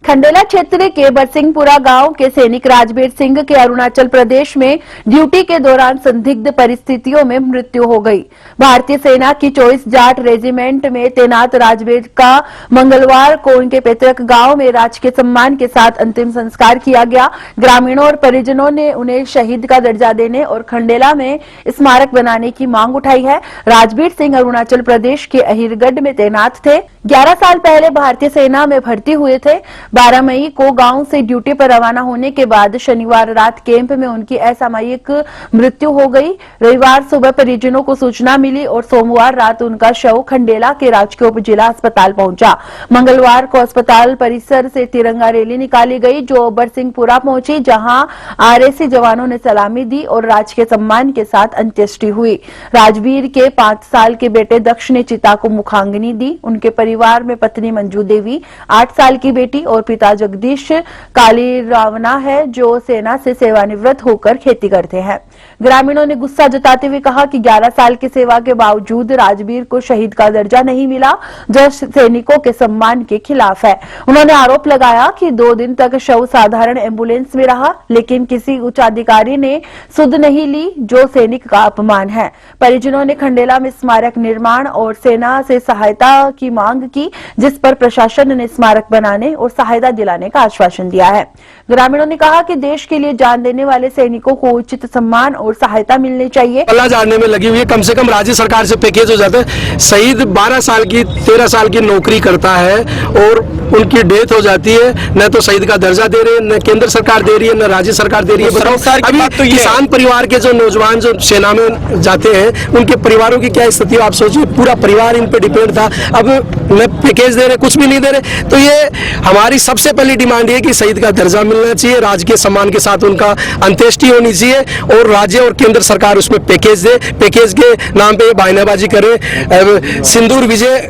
खंडेला क्षेत्र के बरसिंहपुरा गांव के सैनिक राजवीर सिंह के अरुणाचल प्रदेश में ड्यूटी के दौरान संदिग्ध परिस्थितियों में मृत्यु हो गई। भारतीय सेना की 24 जाट रेजिमेंट में तैनात राजवीर का मंगलवार को उनके पैतृक गांव में राजकीय सम्मान के साथ अंतिम संस्कार किया गया। ग्रामीणों और परिजनों ने उन्हें शहीद का दर्जा देने और खंडेला में स्मारक बनाने की मांग उठाई है। राजवीर सिंह अरुणाचल प्रदेश के अहिरगढ़ में तैनात थे। 11 साल पहले भारतीय सेना में भर्ती हुए थे। 12 मई को गांव से ड्यूटी पर रवाना होने के बाद शनिवार रात कैंप में उनकी असामयिक मृत्यु हो गई। रविवार सुबह परिजनों को सूचना मिली और सोमवार रात उनका शव खंडेला के राजकीय उप जिला अस्पताल पहुंचा। मंगलवार को अस्पताल परिसर से तिरंगा रैली निकाली गई जो बरसिंहपुरा पहुंची, जहां आरएसी जवानों ने सलामी दी और राजकीय सम्मान के साथ अंत्येष्टि हुई। राजवीर के 5 साल के बेटे दक्ष ने चिता को मुखाग्नि दी। उनके परिवार में पत्नी मंजू देवी, 8 साल की बेटी और पिता जगदीश काली रावना है जो सेना से सेवानिवृत्त होकर खेती करते हैं। ग्रामीणों ने गुस्सा जताते हुए कहा कि 11 साल की सेवा के बावजूद राजवीर को शहीद का दर्जा नहीं मिला, जो सैनिकों के सम्मान के खिलाफ है। उन्होंने आरोप लगाया कि 2 दिन तक शव साधारण एम्बुलेंस में रहा, लेकिन किसी उच्चाधिकारी ने सुध नहीं ली, जो सैनिक का अपमान है। परिजनों ने खंडेला में स्मारक निर्माण और सेना से सहायता की मांग की, जिस पर प्रशासन ने स्मारक बनाने और सहायता दिलाने का आश्वासन दिया है। ग्रामीणों ने कहा कि देश के लिए जान देने वाले सैनिकों को उचित सम्मान और सहायता मिलनी चाहिए। अल्लाह जानने में लगी हुई है, कम से कम राज्य सरकार से पैकेज हो जाता है। शहीद 12 साल की 13 साल की नौकरी करता है और उनकी डेथ हो जाती है, न तो शहीद का दर्जा दे रही है, न केंद्र सरकार दे रही है, न राज्य सरकार दे रही है। बताओ अभी तो किसान परिवार के जो नौजवान जो सेना में जाते हैं उनके परिवारों की क्या स्थिति, आप सोचिए, पूरा परिवार इन पे डिपेंड था। अब न पैकेज दे रहे, कुछ भी नहीं दे रहे। तो ये हमारी सबसे पहली डिमांड है कि शहीद का दर्जा मिलना चाहिए, राजकीय सम्मान के साथ उनका अंत्येष्टि होनी चाहिए और राज्य और केंद्र सरकार उसमें पैकेज दे। पैकेज के नाम पे बहानेबाजी करे। सिंदूर विजय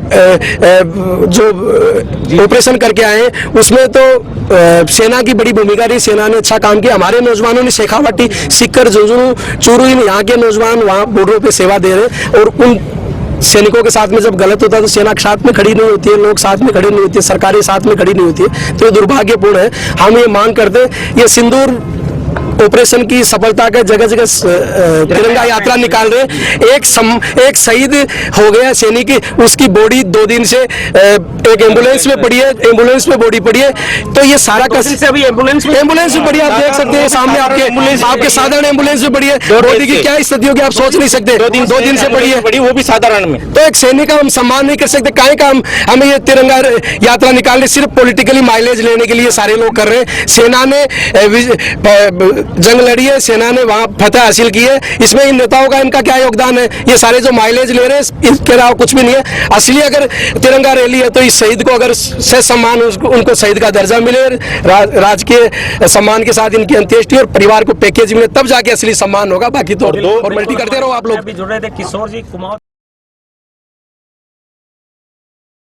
जो ऑपरेशन करके आए उसमें तो सेना की बड़ी भूमिका रही, सेना ने अच्छा काम किया। हमारे नौजवानों ने शेखावटी, सिक्कर, झुंझुनू, चूरू, यहाँ के नौजवान वहाँ बॉर्डरों पे सेवा दे रहे और उन सैनिकों के साथ में जब गलत होता है तो सेना साथ में खड़ी नहीं होती है, लोग साथ में खड़े नहीं होते, सरकारें साथ में खड़ी नहीं होती है। तो ये दुर्भाग्यपूर्ण है। हम ये मांग करते हैं, ये सिंदूर ऑपरेशन की सफलता के जगह जगह तिरंगा यात्रा निकाल रहे। एक शहीद हो गया सैनिक, उसकी बॉडी 2 दिन से एक एम्बुलेंस में पड़ी है, एम्बुलेंस में बॉडी पड़ी है। तो ये सारा से अभी एम्बुलेंस में पड़ी है, आप देख सकते हैं सामने आपके साधारण एम्बुलेंस में पड़ी है। बॉडी की क्या स्थिति होगी आप सोच नहीं सकते। 2 दिन से पड़ी है, वो भी साधारण में। तो एक सैनिक का हम सम्मान नहीं कर सकते, काहे का हमें ये तिरंगा यात्रा निकालने सिर्फ पॉलिटिकली माइलेज लेने के लिए सारे लोग कर रहे हैं। सेना ने जंग लड़ी है, सेना ने वहां फतह हासिल की है, इसमें इन नेताओं का इनका क्या योगदान है? ये सारे जो माइलेज ले रहे हैं इसके अलावा कुछ भी नहीं है। असली अगर तिरंगा रैली है तो इस शहीद को अगर से सम्मान, उनको शहीद का दर्जा मिले, राजकीय सम्मान के साथ इनकी अंत्येष्टि और परिवार को पैकेज मिले, तब जाके असली सम्मान होगा। बाकी तो फॉर्मेलिटी करते रहो आप लोग। जुड़ रहे थे किशोर जी कुमार।